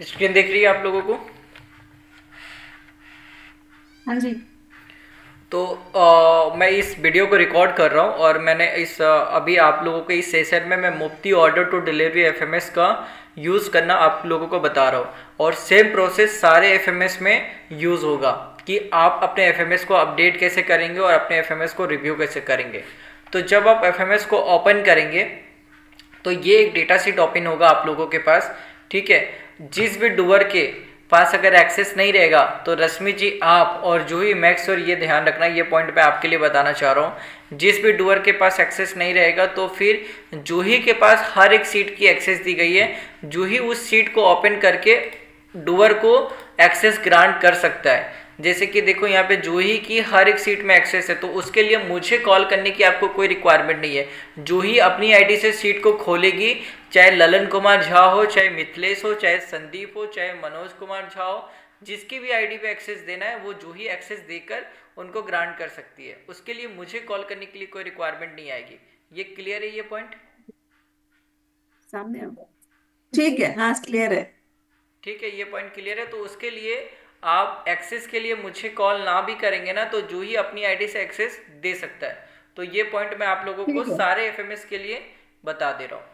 Screen दिख रही है आप लोगों को? हाँ जी। तो मैं इस वीडियो को रिकॉर्ड कर रहा हूँ और मैंने अभी आप लोगों को इस सेशन में मैं मुफ्ती ऑर्डर टू डिलीवरी एफएमएस का यूज़ करना आप लोगों को बता रहा हूँ। और सेम प्रोसेस सारे एफएमएस में यूज़ होगा कि आप अपने एफएमएस को अपडेट कैसे करेंगे और अपने एफएमएस को रिव्यू कैसे करेंगे। तो जब आप एफएमएस को ओपन करेंगे तो ये एक डेटा शीट ओपन होगा आप लोगों के पास। ठीक है, जिस भी डूअर के पास अगर एक्सेस नहीं रहेगा तो रश्मि जी आप और जूही मैक्स और ये ध्यान रखना, ये पॉइंट मैं आपके लिए बताना चाह रहा हूँ। जिस भी डूअर के पास एक्सेस नहीं रहेगा तो फिर जूही के पास हर एक सीट की एक्सेस दी गई है। जूही उस सीट को ओपन करके डूअर को एक्सेस ग्रांट कर सकता है। जैसे कि देखो यहाँ पे जूही की हर एक सीट में एक्सेस है, तो उसके लिए मुझे कॉल करने की आपको कोई रिक्वायरमेंट नहीं है। जूही अपनी आईडी से सीट को खोलेगी, चाहे ललन कुमार झा हो, चाहे मिथिलेश हो, चाहे संदीप हो, चाहे मनोज कुमार झा हो, जिसकी भी आईडी पे एक्सेस देना है वो जूही एक्सेस देकर उनको ग्रांट कर सकती है। उसके लिए मुझे कॉल करने के लिए कोई रिक्वायरमेंट नहीं आएगी। ये क्लियर है ये पॉइंट? सामने आओ। ठीक है, हाँ क्लियर है। ठीक है, ये पॉइंट क्लियर है। तो उसके लिए आप एक्सेस के लिए मुझे कॉल ना भी करेंगे ना तो जो ही अपनी आईडी से एक्सेस दे सकता है। तो ये पॉइंट मैं आप लोगों को ठीक है। सारे एफएमएस के लिए बता दे रहा हूँ।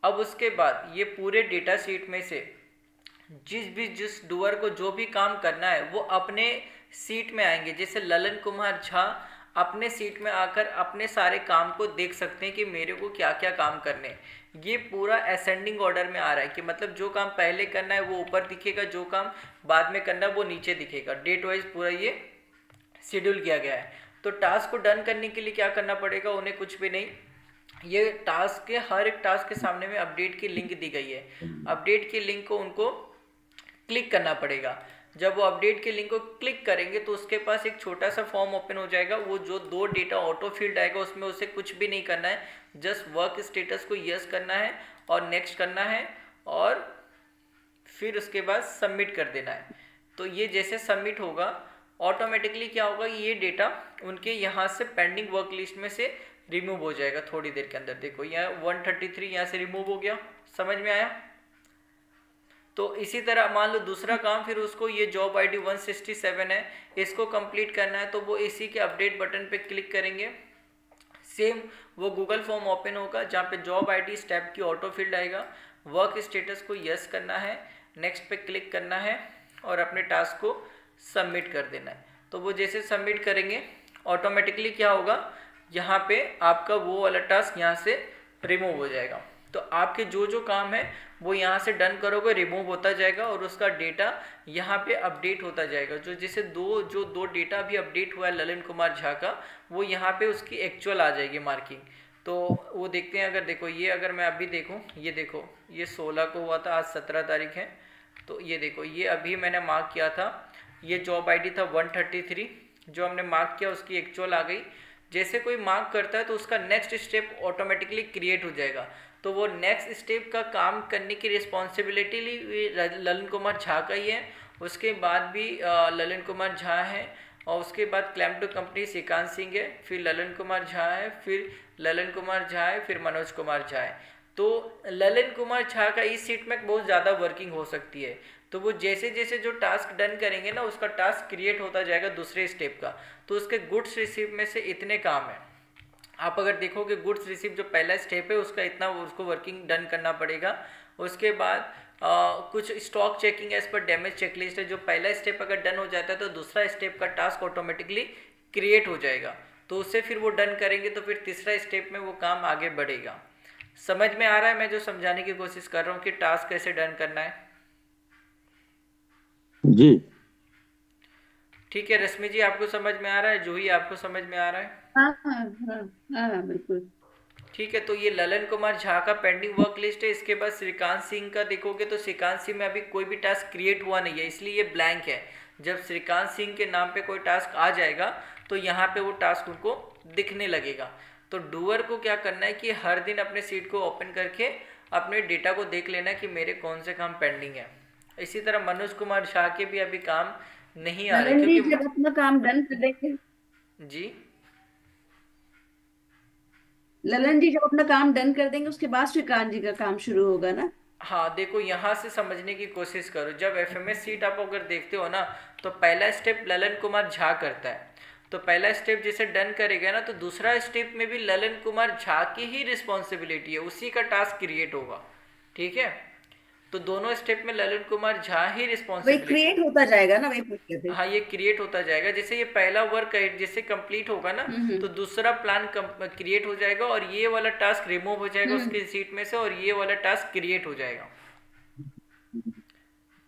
अब उसके बाद ये पूरे डेटा शीट में से जिस डूअर को जो भी काम करना है वो अपने सीट में आएंगे। जैसे ललन कुमार झा अपने सीट में आकर अपने सारे काम को देख सकते हैं कि मेरे को क्या क्या काम करने हैं। ये पूरा असेंडिंग ऑर्डर में आ रहा है कि मतलब जो काम पहले करना है वो ऊपर दिखेगा, जो काम बाद में करना है वो नीचे दिखेगा। डेट वाइज पूरा ये शेड्यूल किया गया है। तो टास्क को डन करने के लिए क्या करना पड़ेगा, उन्हें कुछ भी नहीं, ये टास्क के हर एक टास्क के सामने में अपडेट की लिंक दी गई है। अपडेट की लिंक को उनको क्लिक करना पड़ेगा। जब वो अपडेट के लिंक को क्लिक करेंगे तो उसके पास एक छोटा सा फॉर्म ओपन हो जाएगा। वो जो दो डेटा ऑटो फील्ड आएगा उसमें उसे कुछ भी नहीं करना है, जस्ट वर्क स्टेटस को यस करना है और नेक्स्ट करना है और फिर उसके बाद सबमिट कर देना है। तो ये जैसे सबमिट होगा ऑटोमेटिकली क्या होगा, ये डेटा उनके यहाँ से पेंडिंग वर्क लिस्ट में से रिमूव हो जाएगा थोड़ी देर के अंदर। देखो यहाँ 133 यहाँ से रिमूव हो गया। समझ में आया? तो इसी तरह मान लो दूसरा काम, फिर उसको ये जॉब आईडी 167 है, इसको कंप्लीट करना है तो वो इसी के अपडेट बटन पे क्लिक करेंगे। सेम वो गूगल फॉर्म ओपन होगा जहाँ पे जॉब आईडी स्टेप की ऑटो फील्ड आएगा। वर्क स्टेटस को यस करना है, नेक्स्ट पे क्लिक करना है और अपने टास्क को सबमिट कर देना है। तो वो जैसे सबमिट करेंगे ऑटोमेटिकली क्या होगा, यहाँ पे आपका वो वाला टास्क यहाँ से रिमूव हो जाएगा। तो आपके जो जो काम है वो यहाँ से डन करोगे रिमूव होता जाएगा और उसका डेटा यहाँ पे अपडेट होता जाएगा। जो जैसे दो डेटा भी अपडेट हुआ है ललन कुमार झा का, वो यहाँ पे उसकी एक्चुअल आ जाएगी मार्किंग। तो वो देखते हैं, अगर देखो ये अगर मैं अभी देखूँ, ये देखो ये 16 को हुआ था, आज 17 तारीख है। तो ये देखो ये अभी मैंने मार्क किया था, ये जॉब आईडी था 133, जो हमने मार्क किया उसकी एक्चुअल आ गई। जैसे कोई मार्क करता है तो उसका नेक्स्ट स्टेप ऑटोमेटिकली क्रिएट हो जाएगा। तो वो नेक्स्ट स्टेप का काम करने की रिस्पॉन्सिबिलिटी ललन कुमार झा का ही है। उसके बाद भी ललन कुमार झा है और उसके बाद claim to company Shrikant Singh है, फिर ललन कुमार झा है, फिर ललन कुमार झा है, फिर मनोज कुमार झा है। तो ललन कुमार झा का इस सीट में बहुत ज़्यादा वर्किंग हो सकती है। तो वो जैसे जैसे जो टास्क डन करेंगे ना उसका टास्क क्रिएट होता जाएगा दूसरे स्टेप का। तो उसके गुड्स रिसीव में से इतने काम है। आप अगर देखोगे गुड्स रिसीव जो पहला स्टेप है उसका इतना उसको वर्किंग डन करना पड़ेगा। उसके बाद कुछ स्टॉक चेकिंग एज पर डैमेज चेकलिस्ट है, जो पहला स्टेप अगर डन हो जाता है तो दूसरा स्टेप का टास्क ऑटोमेटिकली क्रिएट हो जाएगा। तो उससे फिर वो डन करेंगे तो फिर तीसरा स्टेप में वो काम आगे बढ़ेगा। समझ में आ रहा है मैं जो समझाने की कोशिश कर रहा हूँ कि टास्क कैसे डन करना है? जी। ठीक है रश्मि जी, आपको समझ में आ रहा है? जूही आपको समझ में आ रहा है? हाँ हाँ हाँ। हाँ बिल्कुल। ठीक है, तो ये ललन कुमार झा का पेंडिंग वर्क लिस्ट है। इसके बाद श्रीकांत सिंह का देखोगे तो श्रीकांत सिंह में अभी कोई भी टास्क क्रिएट हुआ नहीं है, इसलिए ये ब्लैंक है। जब श्रीकांत सिंह के नाम पे कोई टास्क आ जाएगा तो यहाँ पे वो टास्क उनको दिखने लगेगा। तो डूअर को क्या करना है कि हर दिन अपने सीट को ओपन करके अपने डेटा को देख लेना है कि मेरे कौन से काम पेंडिंग है। इसी तरह मनोज कुमार झा के भी अभी काम नहीं आ रहे ललन जी क्योंकि जब अपना काम डन कर देंगे, जी ललन जी जब अपना काम डन कर देंगे उसके बाद श्रीकांत जी का काम शुरू होगा ना। हाँ देखो, यहाँ से समझने की कोशिश करो। जब एफएमएस सीट आप अगर देखते हो ना, तो पहला स्टेप ललन कुमार झा करता है। तो पहला स्टेप जैसे डन करेगा ना, तो दूसरा स्टेप में भी ललन कुमार झा की ही रिस्पॉन्सिबिलिटी है, उसी का टास्क क्रिएट होगा। ठीक है, तो दोनों स्टेप में ललन कुमार झा ही वही रिस्पॉन्सिबिलिटी। क्रिएट होता जाएगा ना, वही पूछ रहे थे। हाँ, ये क्रिएट होता जाएगा। जैसे ये पहला वर्क जैसे कंप्लीट होगा ना, तो हम्म। दूसरा प्लान क्रिएट हो जाएगा, और ये वाला टास्क रिमूव हो जाएगा हम्म। उसकी सीट में से, और ये वाला टास्क क्रिएट हो जाएगा।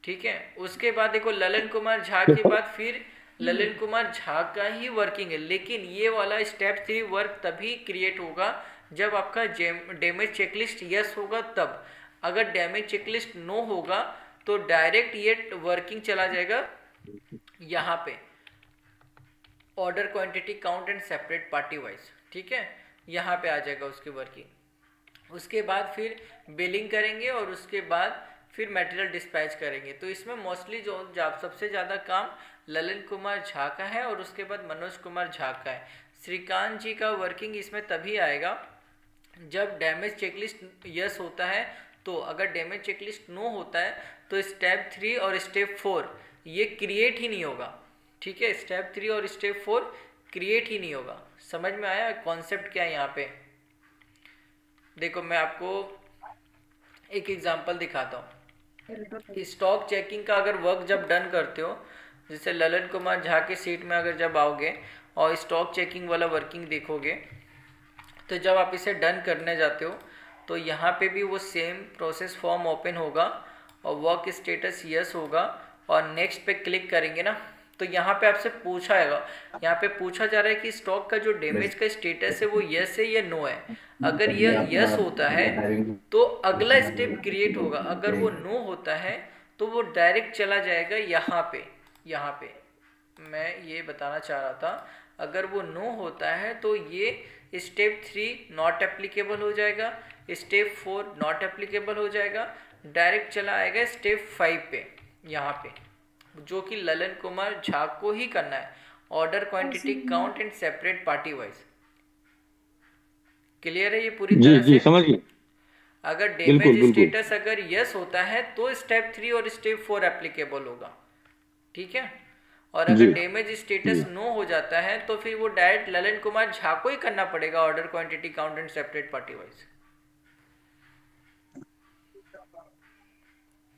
ठीक है, उसके बाद देखो ललन कुमार झा के तो बाद फिर ललन कुमार झा का ही वर्किंग है, लेकिन ये वाला स्टेप 3 वर्क तभी क्रिएट होगा जब आपका डैमेज चेकलिस्ट यस होगा तब। अगर डैमेज चेकलिस्ट नो होगा तो डायरेक्ट ये वर्किंग चला जाएगा यहाँ पे, order quantity count and separate party wise. ठीक है, यहाँ पे आ जाएगा उसकी वर्किंग। उसके बाद फिर बिलिंग करेंगे, और उसके बाद फिर मटेरियल डिस्पैच करेंगे। तो इसमें मोस्टली जो सबसे ज़्यादा काम ललन कुमार झा का है, और उसके बाद मनोज कुमार झा का है। श्रीकांत जी का वर्किंग इसमें तभी आएगा जब डैमेज चेकलिस्ट यस होता है। तो अगर डैमेज चेकलिस्ट नो होता है तो स्टेप 3 और स्टेप 4 ये क्रिएट ही नहीं होगा। ठीक है, स्टेप 3 और स्टेप 4 क्रिएट ही नहीं होगा। समझ में आया कॉन्सेप्ट क्या है यहाँ पे? देखो मैं आपको एक एग्जांपल दिखाता हूँ। स्टॉक चेकिंग का अगर वर्क जब डन करते हो, जैसे ललन कुमार झा के सीट में अगर जब आओगे और स्टॉक चेकिंग वाला वर्किंग देखोगे, तो जब आप इसे डन करने जाते हो तो यहाँ पे भी वो सेम प्रोसेस फॉर्म ओपन होगा और वर्क स्टेटस यस होगा, और नेक्स्ट पे क्लिक करेंगे ना, तो यहाँ पे आपसे पूछा है, यहाँ पे पूछा जा रहा है कि स्टॉक का जो डैमेज का स्टेटस है वो यस है या नो है। अगर ये यस होता है तो अगला स्टेप क्रिएट होगा, अगर वो नो होता है तो वो डायरेक्ट चला जाएगा यहाँ पे। यहाँ पे मैं ये बताना चाह रहा था, अगर वो नो होता है तो ये स्टेप 3 नॉट एप्लीकेबल हो जाएगा, स्टेप 4 नॉट एप्लीकेबल हो जाएगा, डायरेक्ट चला आएगा स्टेप 5 पे, यहाँ पे, जो कि ललन कुमार झा को ही करना है, order quantity count and separate party wise. Clear है ये पूरी जी तरह जी से? समझ गए। अगर बिल्कुल डैमेज बिल्कुल। स्टेटस अगर यस होता है तो स्टेप 3 और स्टेप 4 एप्लीकेबल होगा। ठीक है, और जी अगर डैमेज स्टेटस जी नो हो जाता है तो फिर वो डायरेक्ट ललन कुमार झा को ही करना पड़ेगा, order quantity count and separate party wise.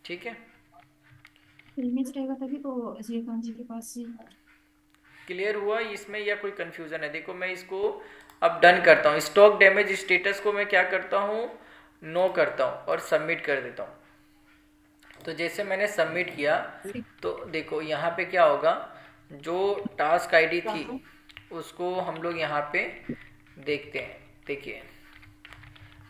ठीक है, इमेज रहेगा तभी तो श्रीकांत जी के पास से। क्लियर हुआ इसमें या कोई कंफ्यूजन है? देखो मैं इसको अब डन करता हूँ। स्टॉक डैमेज स्टेटस को मैं क्या करता हूँ, नो करता हूँ और सबमिट कर देता हूँ। तो जैसे मैंने सबमिट किया तो देखो यहाँ पे क्या होगा, जो टास्क आईडी थी उसको हम लोग यहाँ पे देखते हैं। देखिए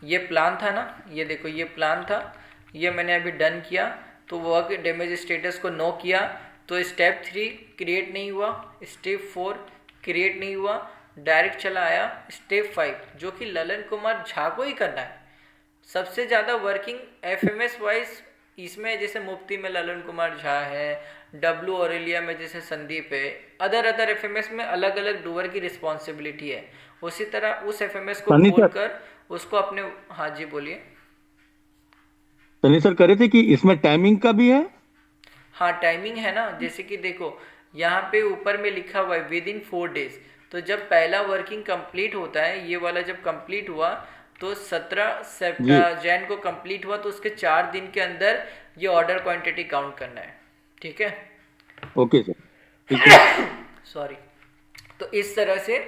ये प्लान था ना, ये देखो ये प्लान था, ये मैंने अभी डन किया, तो वर्क डैमेज स्टेटस को नो किया, तो स्टेप 3 क्रिएट नहीं हुआ, स्टेप 4 क्रिएट नहीं हुआ, डायरेक्ट चला आया स्टेप 5, जो कि ललन कुमार झा को ही करना है। सबसे ज़्यादा वर्किंग एफएमएस वाइज इसमें जैसे मुफ्ती में ललन कुमार झा है, डब्लू ऑरेलिया में जैसे संदीप है, अदर एफएमएस में अलग अलग डूअर की रिस्पॉन्सिबिलिटी है। उसी तरह उस एफएमएस को सनी खोल सर कर उसको अपने, हाँ जी बोलिए। सनी सर कह रहे थे कि इसमें टाइमिंग का भी है। हाँ टाइमिंग है ना, जैसे कि देखो यहाँ पे ऊपर में लिखा हुआ है विद इन 4 डेज। तो जब पहला वर्किंग कंप्लीट होता है, ये वाला जब कंप्लीट हुआ तो 17 जी जैन को कंप्लीट हुआ, तो उसके 4 दिन के अंदर ये ऑर्डर क्वांटिटी काउंट करना है। ठीक है, ओके सर, ठीक है। सॉरी। तो इस तरह से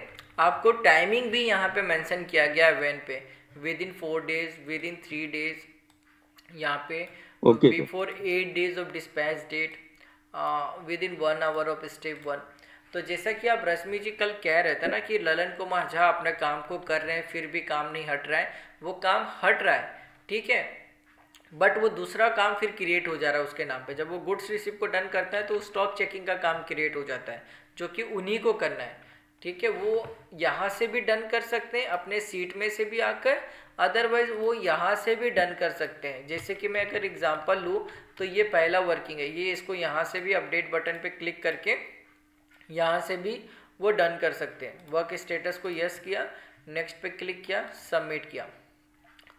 आपको टाइमिंग भी यहाँ पे मेंशन किया गया है वेन पे, within 4 days, within 3 days, यहाँ पे okay sir. Before 8 days of dispatch date, within 1 hour of step 1। तो जैसा कि आप रश्मि जी कल कह रहे थे ना कि ललन कुमार झा अपने काम को कर रहे हैं फिर भी काम नहीं हट रहा है, वो काम हट रहा है। ठीक है, बट वो दूसरा काम फिर क्रिएट हो जा रहा है उसके नाम पे। जब वो गुड्स रिसीव को डन करता है तो स्टॉक चेकिंग का काम क्रिएट हो जाता है, जो कि उन्हीं को करना है। ठीक है, वो यहाँ से भी डन कर सकते हैं अपने सीट में से भी आकर, अदरवाइज वो यहाँ से भी डन कर सकते हैं। जैसे कि मैं अगर एग्जांपल लूँ तो ये पहला वर्किंग है, ये इसको यहाँ से भी अपडेट बटन पे क्लिक करके यहाँ से भी वो डन कर सकते हैं। वर्क स्टेटस को यस किया, नेक्स्ट पे क्लिक किया, सबमिट किया।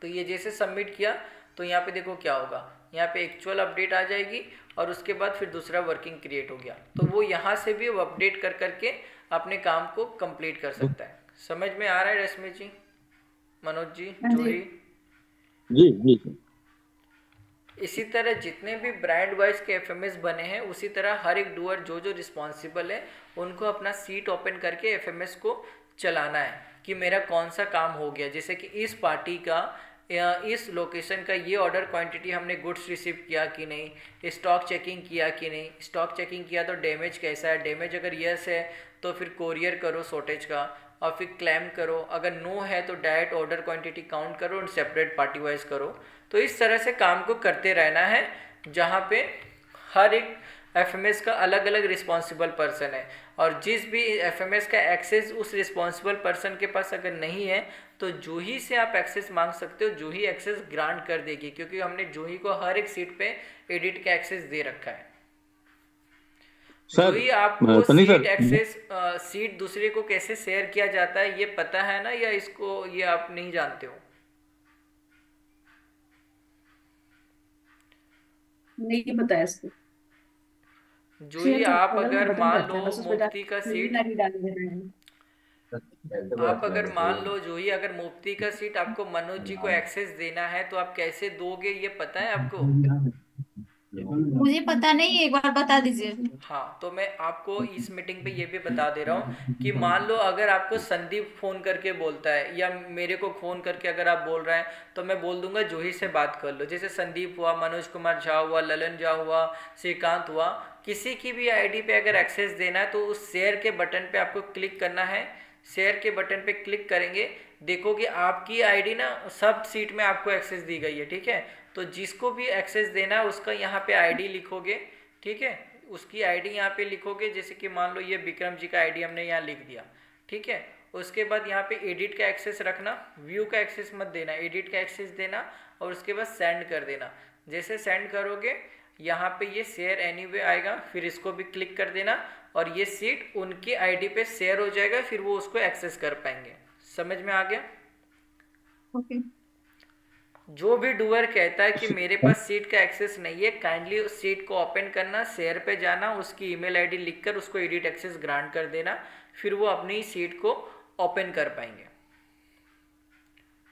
तो ये जैसे सबमिट किया तो यहाँ पे देखो क्या होगा, यहाँ पे एक्चुअल अपडेट आ जाएगी और उसके बाद फिर दूसरा वर्किंग क्रिएट हो गया, तो वो यहाँ से भी वो अपडेट कर करके अपने काम को कंप्लीट कर सकता है। समझ में आ रहा है रश्मि जी, मनोज जी, हाँ जी। जूही? जी जी सर। इसी तरह जितने भी ब्रांड वाइज के एफएमएस बने हैं, उसी तरह हर एक डूअर जो जो रिस्पॉन्सिबल है उनको अपना सीट ओपन करके एफएमएस को चलाना है कि मेरा कौन सा काम हो गया। जैसे कि इस पार्टी का या इस लोकेशन का ये ऑर्डर क्वांटिटी हमने गुड्स रिसीव किया कि नहीं, स्टॉक चेकिंग किया कि नहीं, स्टॉक चेकिंग किया तो डैमेज कैसा है, डैमेज अगर यस है तो फिर कोरियर करो शॉर्टेज का और फिर क्लेम करो, अगर नो है तो डायरेक्ट ऑर्डर क्वांटिटी काउंट करो और सेपरेट पार्टी वाइज करो। तो इस तरह से काम को करते रहना है, जहाँ पे हर एक एफएमएस का अलग अलग रिस्पॉन्सिबल पर्सन है, और जिस भी एफएमएस का एक्सेस उस रिस्पॉन्सिबल पर्सन के पास अगर नहीं है तो जूही से आप एक्सेस मांग सकते हो, जूही एक्सेस ग्रांट कर देगी, क्योंकि हमने जूही को हर एक सीट पे एडिट का एक्सेस दे रखा है। सर जूही, आपको सनी सीट सर, एक्सेस सीट दूसरे को कैसे शेयर किया जाता है ये पता है ना, या इसको ये आप नहीं जानते हो? नहीं पता है इसको। जूही, शेयर तो आप बगल में अगर बटन मान रहता लो है, बस उस पर मुफ्ती का जाके सीट, नहीं डाल दे रहे हैं। आप अगर मान लो जूही, अगर मुफ्ती का सीट आपको मनोज जी को एक्सेस देना है तो आप कैसे दोगे, ये पता है आपको? मुझे पता नहीं, एक बार बता दीजिए। हाँ, तो मैं आपको इस मीटिंग पे ये भी बता दे रहा हूँ कि मान लो अगर आपको संदीप फ़ोन करके बोलता है या मेरे को फ़ोन करके अगर आप बोल रहे हैं, तो मैं बोल दूंगा जूही से बात कर लो। जैसे संदीप हुआ, मनोज कुमार झा हुआ, ललन झा हुआ, श्रीकांत हुआ, किसी की भी आईडी पे अगर एक्सेस देना है तो उस शेयर के बटन पे आपको क्लिक करना है। शेयर के बटन पे क्लिक करेंगे, देखो कि आपकी आईडी ना सब सीट में आपको एक्सेस दी गई है, ठीक है? तो जिसको भी एक्सेस देना है उसका यहाँ पे आईडी लिखोगे, ठीक है? उसकी आईडी यहाँ पे लिखोगे, जैसे कि मान लो ये विक्रम जी का आईडी हमने यहाँ लिख दिया, ठीक है? उसके बाद यहाँ पे एडिट का एक्सेस रखना, व्यू का एक्सेस मत देना, एडिट का एक्सेस देना और उसके बाद सेंड कर देना। जैसे सेंड करोगे यहाँ पे ये शेयर एनीवे आएगा, फिर इसको भी क्लिक कर देना और ये सीट उनकी आईडी पे शेयर हो जाएगा, फिर वो उसको एक्सेस कर पाएंगे। समझ में आ गया? ओके। जो भी डूअर कहता है कि मेरे पास सीट का एक्सेस नहीं है, काइंडली उस सीट को ओपन करना, शेयर पे जाना, उसकी ईमेल आईडी लिखकर उसको एडिट एक्सेस ग्रांट कर देना, फिर वो अपनी सीट को ओपन कर पाएंगे।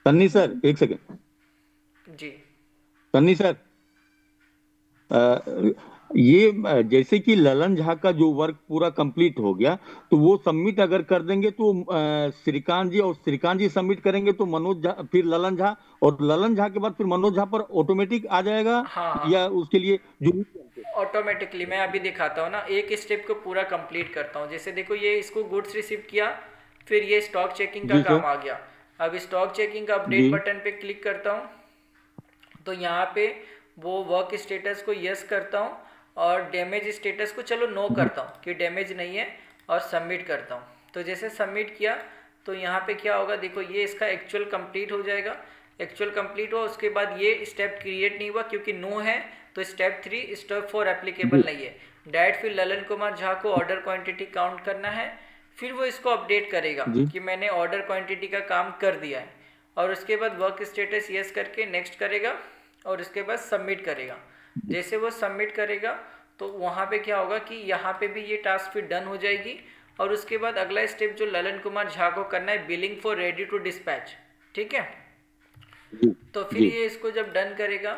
सन्नी सर एक सेकंड। जी सन्नी सर, ये जैसे कि ललन झा का जो वर्क पूरा कंप्लीट हो गया, तो वो सबमिट अगर कर देंगे तो श्रीकांत जी, और श्रीकांत जी सबमिट करेंगे तो मनोज झा, फिर ललन झा, और ललन झा के बाद फिर मनोज झा पर ऑटोमेटिक आ जाएगा, हाँ, या उसके लिए जो ऑटोमेटिकली मैं अभी दिखाता हूँ ना, एक स्टेप को पूरा कंप्लीट करता हूँ। जैसे देखो ये इसको गुड्स रिसीव किया, फिर ये स्टॉक चेकिंग का जी काम सर, आ गया। अब स्टॉक चेकिंग का अपडेट जी बटन पे क्लिक करता हूँ, तो यहाँ पे वो वर्क स्टेटस को यस करता हूँ और डैमेज स्टेटस को चलो नो करता हूँ कि डैमेज नहीं है, और सबमिट करता हूँ। तो जैसे सबमिट किया तो यहाँ पे क्या होगा, देखो ये इसका एक्चुअल कंप्लीट हो जाएगा। एक्चुअल कंप्लीट हुआ, उसके बाद ये स्टेप क्रिएट नहीं हुआ क्योंकि नो है, तो स्टेप 3 स्टेप 4 एप्लीकेबल नहीं है। डायरेक्ट फिर ललन कुमार झा को ऑर्डर क्वांटिटी काउंट करना है, फिर वो इसको अपडेट करेगा जी कि मैंने ऑर्डर क्वांटिटी का काम कर दिया है, और उसके बाद वर्क स्टेटस यस करके नेक्स्ट करेगा और उसके बाद सबमिट करेगा। जैसे वो सबमिट करेगा तो वहाँ पे क्या होगा कि यहाँ पे भी ये टास्क फिर डन हो जाएगी, और उसके बाद अगला स्टेप जो ललन कुमार झा को करना है, billing for ready to dispatch, ठीक है? जी तो फिर जी ये इसको जब डन करेगा,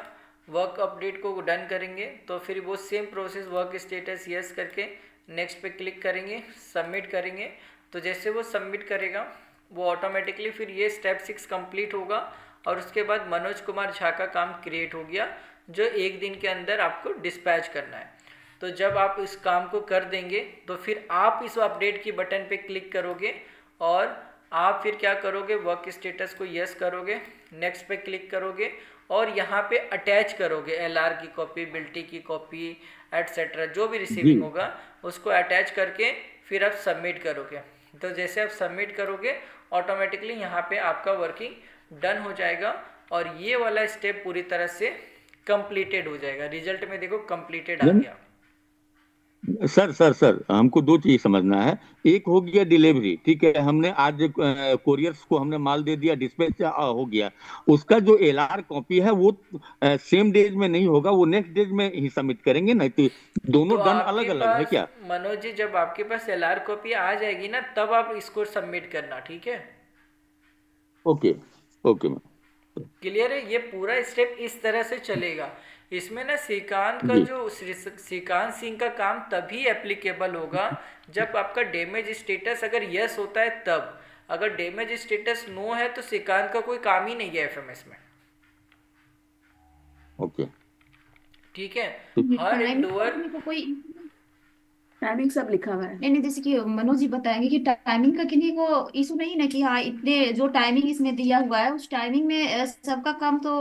वर्क अपडेट को डन करेंगे, तो फिर वो same process work status yes करके नेक्स्ट पे क्लिक करेंगे, सबमिट करेंगे। तो जैसे वो सबमिट करेगा वो ऑटोमेटिकली फिर ये स्टेप 6 कंप्लीट होगा, और उसके बाद मनोज कुमार झा का काम क्रिएट हो गया, जो एक दिन के अंदर आपको डिस्पैच करना है। तो जब आप इस काम को कर देंगे तो फिर आप इस अपडेट की बटन पे क्लिक करोगे और आप फिर क्या करोगे, वर्क स्टेटस को यस करोगे, नेक्स्ट पे क्लिक करोगे और यहाँ पे अटैच करोगे एलआर की कॉपी, बिल्टी की कॉपी एटसेट्रा, जो भी जी रिसीविंग होगा उसको अटैच करके फिर आप सबमिट करोगे। तो जैसे आप सबमिट करोगे ऑटोमेटिकली यहाँ पे आपका वर्किंग डन हो जाएगा, और ये वाला स्टेप पूरी तरह से कंप्लीटेड हो जाएगा। रिजल्ट में देखो कंप्लीटेड आ यानी गया। सर हमको दो चीज समझना है। एक हो गया डिलीवरी, ठीक है, हमने आज कोरियर्स को हमने माल दे दिया, डिस्पैच हो गया। उसका जो एलआर कॉपी है वो सेम डेज में नहीं होगा, वो नेक्स्ट डेज में ही सबमिट करेंगे ना, तो तो दोनों डन अलग आपके अलग है पास क्या? मनोज जी, जब आपके पास एलआर कॉपी आ जाएगी ना, तब आप इसको सबमिट करना, ठीक है? ओके। Okay ma'am. क्लियर है? ये पूरा स्टेप इस तरह से चलेगा। इसमें ना श्रीकांत का जी। जो श्रीकांत सिंह का काम तभी एप्लीकेबल होगा जब आपका डैमेज स्टेटस अगर यस होता है तब। अगर डैमेज स्टेटस नो है तो श्रीकांत का कोई काम ही नहीं है एफएमएस में, ओके। ठीक है? तो ये हर एक टाइमिंग डोअर का कोई टाइमिंग सब लिखा हुआ है। नहीं नहीं, जैसे कि मनोज जी बताएंगे कि टाइमिंग का किन्हीं को इशू नहीं ना, कि हाँ इतने जो टाइमिंग इसमें दिया हुआ है उस टाइमिंग में सबका काम तो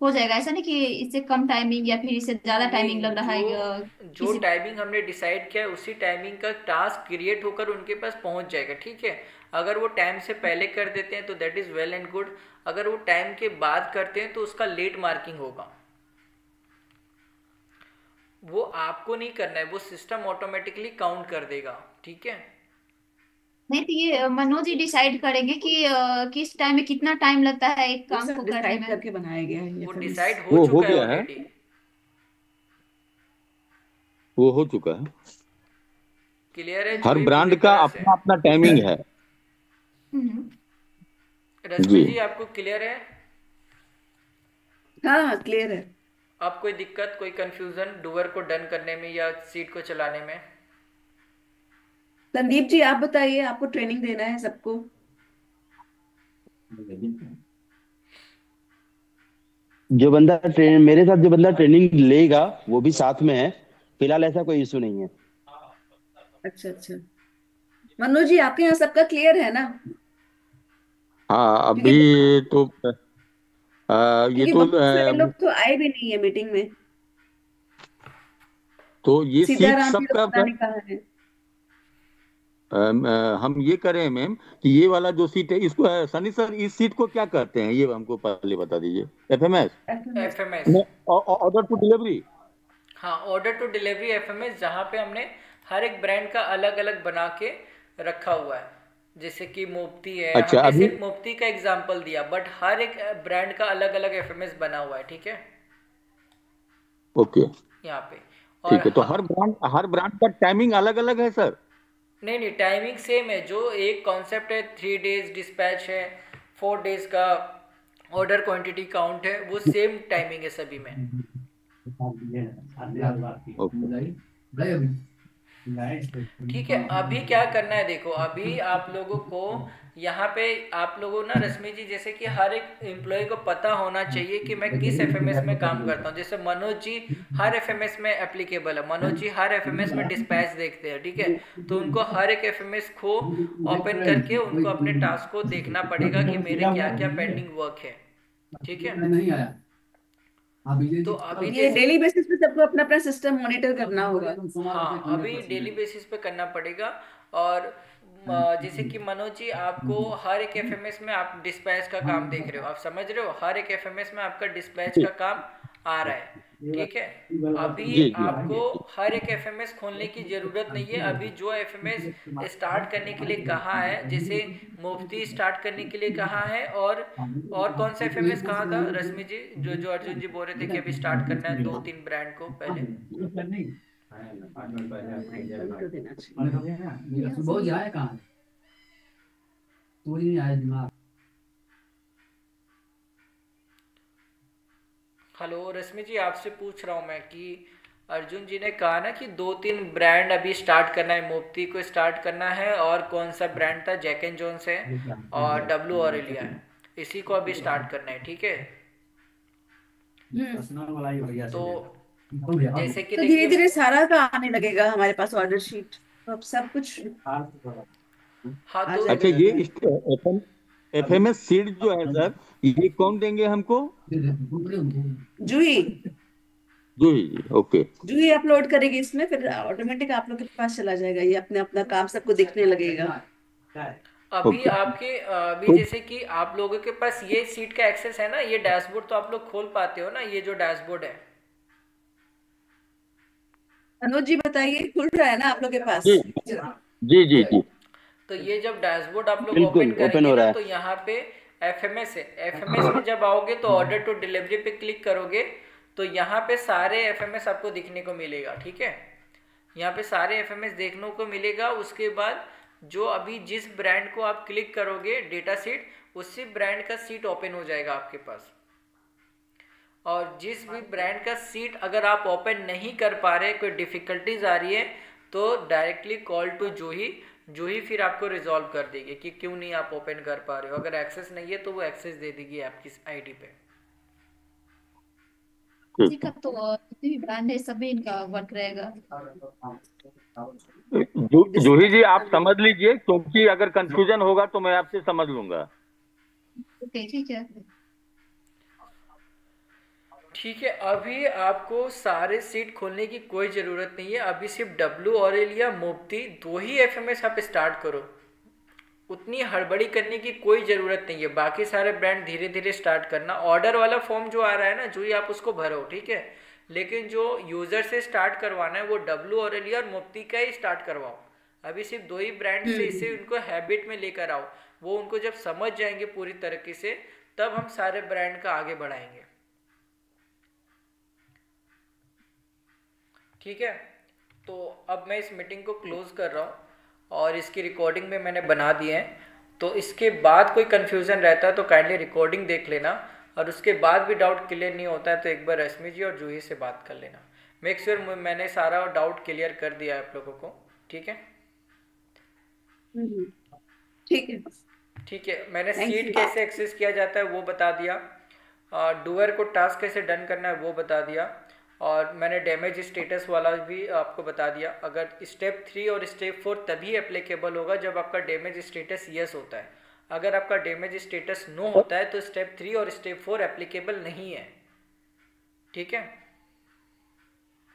हो जाएगा। ऐसा नहीं कि इससे कम टाइमिंग या फिर इससे ज्यादा टाइमिंग लग नहीं, रहा जो है जो किसी। टाइमिंग हमने डिसाइड किया है उसी टाइमिंग का टास्क क्रिएट होकर उनके पास पहुंच जाएगा, ठीक है? अगर वो टाइम से पहले कर देते हैं तो that is well and good. अगर वो टाइम के बाद करते हैं तो उसका लेट मार्किंग होगा। वो आपको नहीं करना है, वो सिस्टम ऑटोमेटिकली काउंट कर देगा, ठीक है? नहीं तो ये मनोज जी डिसाइड करेंगे कि किस टाइम में कितना टाइम लगता है एक वो काम सब को करने डिसाइड में। करके बनाया गया है ये वो एफएमएस। डिसाइड हो वो हो चुका है गया है, ऑलरेडी। वो हो चुका है। क्लियर है हर जूही पूरी ब्रांड का तरह से? अपना अपना टाइमिंग है। हम्म। रश्मि जी। जी आपको क्लियर है? हाँ हाँ क्लियर है। आप कोई दिक्कत, कोई कंफ्यूजन डुअर को डन करने में या सीट को चलाने में? संदीप जी आप बताइए, आपको ट्रेनिंग देना है सबको। मेरे साथ जो बंदा ट्रेनिंग लेगा वो भी साथ में है। फिलहाल ऐसा कोई इशू नहीं है। अच्छा अच्छा। मनोज जी आपके यहाँ सबका क्लियर है ना? हाँ क्योंकि अभी तो ये क्योंकि तो बहुत सारे लोग तो आए भी नहीं है मीटिंग में। तो ये सीट सीताराम जी सबका पता नहीं कहाँ है। हम ये करें मैम कि ये वाला जो सीट है इसको सनी सर, इस सीट को क्या कहते हैं ये हमको पहले बता दीजिए। FMS? FMS. FMS. Order to delivery? हाँ, ऑर्डर टू डिलीवरी एफएमएस, जहाँ पे हमने हर एक ब्रांड का अलग अलग बना के रखा हुआ है। जैसे कि मोप्ती है, अच्छा हमने अभी। सिर्फ मोप्ती का एग्जांपल दिया, बट हर एक ब्रांड का अलग अलग एफएमएस बना हुआ है, ठीक है? ओके यहाँ पे। और ठीक है, तो हर ब्रांड का टाइमिंग अलग अलग है सर? नहीं नहीं, टाइमिंग सेम है। जो एक कॉन्सेप्ट है 3 days डिस्पैच है, 4 days का ऑर्डर क्वांटिटी काउंट है, वो सेम टाइमिंग है सभी में। ओके। ठीक है, अभी क्या करना है देखो, अभी आप लोगों को यहाँ पे, आप लोगों ना रश्मि जी, जैसे कि हर एक एम्प्लॉय को पता होना चाहिए कि मैं किस एफएमएस में काम करता हूँ। जैसे मनोज जी हर एफएमएस में एप्लीकेबल है, मनोज जी हर एफएमएस में डिस्पैच देखते हैं, ठीक है? तो उनको हर एक एफएमएस को ओपन करके उनको अपने टास्क को देखना पड़ेगा कि मेरे क्या क्या पेंडिंग वर्क है, ठीक है? तो अभी ये जैसे, डेली बेसिस पे सबको अपना अपना सिस्टम मॉनिटर करना होगा। हाँ अभी डेली बेसिस पे करना पड़ेगा। और जैसे कि मनोज जी आपको हर एक एफएमएस में आप डिस्पैच का काम देख रहे हो, आप समझ रहे हो, हर एक एफएमएस में आपका डिस्पैच का काम आ रहा है, ठीक है? अभी जी जी आपको हर एक एफएमएस खोलने की ज़रूरत नहीं है। अभी जो एफएमएस स्टार्ट करने के लिए कहा है, जैसे मुफ्ती स्टार्ट करने के लिए कहा है, और कौन सा एफएमएस कहा था रश्मि जी, जो जो अर्जुन जी बोल रहे थे कि अभी स्टार्ट करना है 2-3 ब्रांड को पहले? बंद कर देना चाहिए। हेलो रश्मि जी, आपसे पूछ रहा हूँ मैं कि अर्जुन जी ने कहा ना कि 2-3 ब्रांड अभी स्टार्ट करना है, मुफ्ती को स्टार्ट करना है, और कौन सा ब्रांड था, जैक एंड जोन्स है और डब्लू ऑरेलिया है, इसी को अभी स्टार्ट करना है, ठीक है? तो जैसे कि तो धीरे देखिए, धीरे सारा का आने लगेगा हमारे पास ऑर्डर शीट, तो अब सब कुछ हाँ आ तो जाएगा। अच्छा, ये एफएमएस सीट जो है सर, ये कौन देंगे हमको? जूही जी ओके। जूही अपलोड करेगी इसमें, फिर ऑटोमेटिक आप लोग के पास चला जाएगा, ये अपने अपना काम सबको दिखने लगेगा। अभी ओके आपके अभी तो जैसे कि आप लोगों के पास ये सीट का एक्सेस है ना, ये डैशबोर्ड तो आप लोग खोल पाते हो ना, ये जो डैशबोर्ड है, मनोज जी बताइए, खुल रहा है ना आप लोग के पास? जी जी जी जी तो ये जब डैशबोर्ड आप लोग ओपन बिल्कुल ओपन करेंगे हो ना, रहा है। तो यहाँ पे एफएमएस है। एफएमएस में जब आओगे तो ऑर्डर टू डिलीवरी पे क्लिक करोगे, तो यहाँ पे सारे एफएमएस आपको दिखने को मिलेगा। ठीक है, यहाँ पे सारे एफएमएस देखने को मिलेगा। उसके बाद जो अभी जिस ब्रांड को आप क्लिक करोगे डेटा सीट, उसी ब्रांड का सीट ओपन हो जाएगा आपके पास। और जिस भी ब्रांड का सीट अगर आप ओपन नहीं कर पा रहे, कोई डिफिकल्टीज आ रही है, तो डायरेक्टली कॉल टू जूही। जूही फिर आपको रिजॉल्व कर देगी कि क्यों नहीं आप ओपन कर पा रहे हो। अगर एक्सेस नहीं है तो वो एक्सेस दे देगी आपकी आईडी पे। ठीक जी का तो जितने भी ब्रांड है सभी इनका वर्क रहेगा। है। जूही जी आप समझ लीजिए, क्योंकि अगर कंफ्यूजन होगा तो मैं आपसे समझ लूंगा। ओके ठीक है। ठीक है, अभी आपको सारे सीट खोलने की कोई ज़रूरत नहीं है। अभी सिर्फ डब्ल्यू और एल या मुफ्ती दो ही एफएमएस आप स्टार्ट करो। उतनी हड़बड़ी करने की कोई ज़रूरत नहीं है। बाकी सारे ब्रांड धीरे धीरे स्टार्ट करना। ऑर्डर वाला फॉर्म जो आ रहा है ना, जो ही आप उसको भरो, ठीक है। लेकिन जो यूज़र से स्टार्ट करवाना है वो डब्ल्यू और एल और मुफ्ती का ही स्टार्ट करवाओ। अभी सिर्फ दो ही ब्रांड से इसे उनको हैबिट में लेकर आओ। वो उनको जब समझ जाएंगे पूरी तरीके से, तब हम सारे ब्रांड का आगे बढ़ाएंगे। ठीक है, तो अब मैं इस मीटिंग को क्लोज कर रहा हूँ और इसकी रिकॉर्डिंग में मैंने बना दिए हैं। तो इसके बाद कोई कन्फ्यूज़न रहता है तो काइंडली रिकॉर्डिंग देख लेना, और उसके बाद भी डाउट क्लियर नहीं होता है तो एक बार रश्मि जी और जूही से बात कर लेना। मेक श्योर मैंने सारा डाउट क्लियर कर दिया है आप लोगों को। ठीक है, ठीक है, ठीक है। मैंने थैंक सीट यू। कैसे एक्सेस किया जाता है वो बता दिया, डूअर को टास्क कैसे डन करना है वो बता दिया, और मैंने डैमेज स्टेटस वाला भी आपको बता दिया। अगर स्टेप 3 और स्टेप 4 तभी एप्लीकेबल होगा जब आपका डैमेज स्टेटस यस होता है। अगर आपका डैमेज स्टेटस नो होता है तो स्टेप 3 और स्टेप 4 एप्लीकेबल नहीं है। ठीक है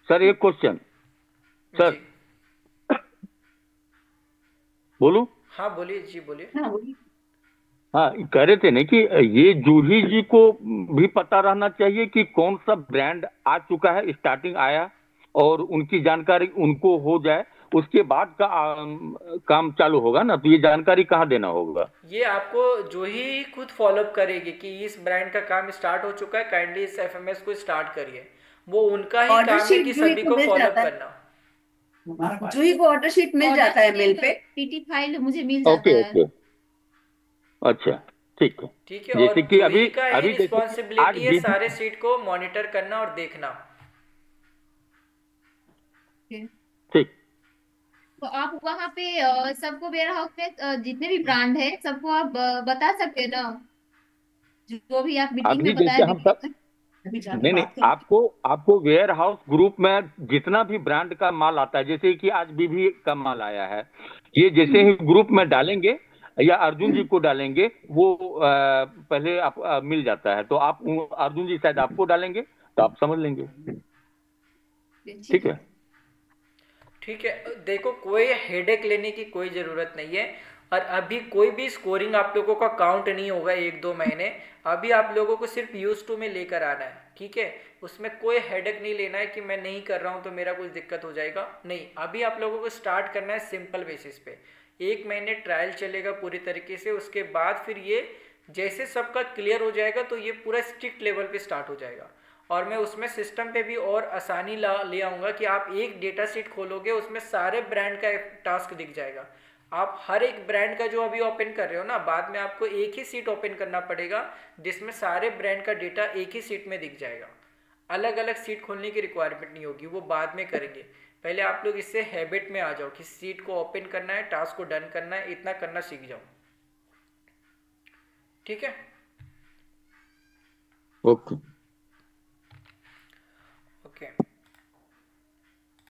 सर एक क्वेश्चन। सर जी, बोलूं? हाँ बोलिए जी, बोलिए। हाँ बोलिए। हाँ, कह रहे थे ना कि ये जूही जी को भी पता रहना चाहिए कि कौन सा ब्रांड आ चुका है, स्टार्टिंग आया, और उनकी जानकारी उनको हो जाए। उसके बाद का काम चालू होगा ना, तो ये जानकारी कहाँ देना होगा? ये आपको जो ही खुद फॉलोअप करेगी कि इस ब्रांड का काम स्टार्ट हो चुका है, काइंडली इस एफएमएस को स्टार्ट करिए। वो उनका ही ऑर्डर काम है शीट कि जूही सभी को को मिल फॉलोअप जाता है, करना। जूही को ऑर्डर शीट मिल ऑर्डर जाता है मेल शीट पे। पीटी फाइल मुझे मिल जाता ओके है। ओके, अच्छा ठीक है। ठीक है, जैसे और कि जूही अभी का ही अभी जैसे कि आज रिस्पॉन्सिबिलिटी है भी सारे सीट को मॉनिटर करना और देखना। ठीक। तो आप वहाँ पे सबको वेयर हाउस में जितने भी ब्रांड है सबको आप बता सकते हैं ना, जो भी आप मीटिंग अभी में बताया जैसे हम सब, मीटिंग में। अभी जाके नहीं नहीं, बात करें। आपको वेयर हाउस ग्रुप में जितना भी ब्रांड का माल आता है, जैसे कि आज बीबी का माल आया है, ये जैसे ही ग्रुप में डालेंगे या अर्जुन जी को डालेंगे, वो पहले आप मिल जाता है। तो आप अर्जुन जी शायद आपको डालेंगे तो आप समझ लेंगे। ठीक है, ठीक है, देखो कोई हेडेक लेने की कोई ज़रूरत नहीं है। और अभी कोई भी स्कोरिंग आप लोगों का काउंट नहीं होगा 1-2 महीने। अभी आप लोगों को सिर्फ यूज टू में लेकर आना है। ठीक है, उसमें कोई हेडेक नहीं लेना है कि मैं नहीं कर रहा हूँ तो मेरा कुछ दिक्कत हो जाएगा। नहीं, अभी आप लोगों को स्टार्ट करना है सिंपल बेसिस पे। 1 महीने ट्रायल चलेगा पूरी तरीके से। उसके बाद फिर ये जैसे सबका क्लियर हो जाएगा तो ये पूरा स्ट्रिक्ट लेवल पे स्टार्ट हो जाएगा। और मैं उसमें सिस्टम पे भी और आसानी ले आऊँगा कि आप एक डेटा सीट खोलोगे, उसमें सारे ब्रांड का टास्क दिख जाएगा। आप हर एक ब्रांड का जो अभी ओपन कर रहे हो ना, बाद में आपको एक ही सीट ओपन करना पड़ेगा जिसमें सारे ब्रांड का डेटा एक ही सीट में दिख जाएगा। अलग अलग सीट खोलने की रिक्वायरमेंट नहीं होगी, वो बाद में करेंगे। पहले आप लोग इससे हैबिट में आ जाओ कि सीट को ओपन करना है, टास्क को डन करना है, इतना करना सीख जाओ। ठीक है, ओके।